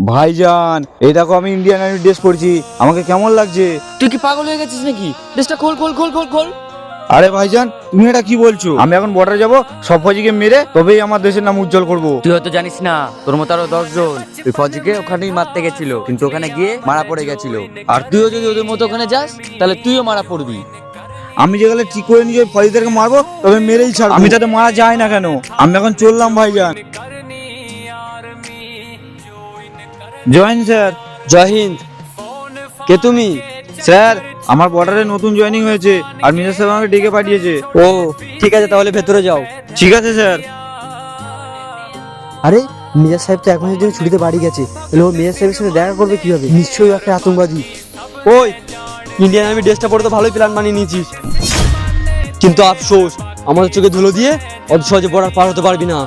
ভাইজান এই দেখো আমি ইন্ডিয়ান আর্মি ড্রেস পরেছি, আমাকে কেমন লাগছে? তুই কি পাগল হয়ে গেছিস নাকি? ড্রেসটা খোল খোল খোল খোল খোল। আরে ভাইজান তুমি এটা কি বলছো? আমি এখন বর্ডারে যাব, সব ফৌজিকে মেরে তবেই আমার দেশের নাম উজ্জ্বল করব। তুই হয়তো জানিস না, তোর মতো আরো 10 জন ওই ফৌজিকে ওখানেই মারতে গেছিল, কিন্তু ওখানে গিয়ে মারা পড়ে গেছিল। আর তুইও যদি ওদের মতো ওখানে যাস তাহলে তুইও মারা পড়বি। আমি যেগুলো ঠিক করে নিজে ফৌজিদেরকে মারবো, তবে মেরেই ছাড়বো। আমি যাতে মারা যায় না কেন। আমি এখন চললাম ভাইজান। Join sir. জয় হিন্দ। কে তুমি? স্যার আমার বর্ডারে নতুন জয়েনিং হয়েছে, আর মিজাজ স্যার আমাকে ডেকে পাঠিয়েছে। ও ঠিক আছে, তাহলে ভেতরে যাও। ঠিক আছে স্যার। আরে মিজাজ সাহেব তো এক মাসের জন্য ছুটিতে বাড়ি গেছে, তাহলে ও মিজাজ সাহেবের সাথে দেখা করবে কিভাবে? নিশ্চয়ই একটা আতঙ্কবাদী। ওই ইন্ডিয়ান আর্মি ড্রেসটা পরে তো ভালোই প্ল্যান বানিয়ে নিয়েছিস, কিন্তু আফসোস আমাদের চোখে ধুলো দিয়ে অত সহজে বর্ডার পার হতে পারবি না।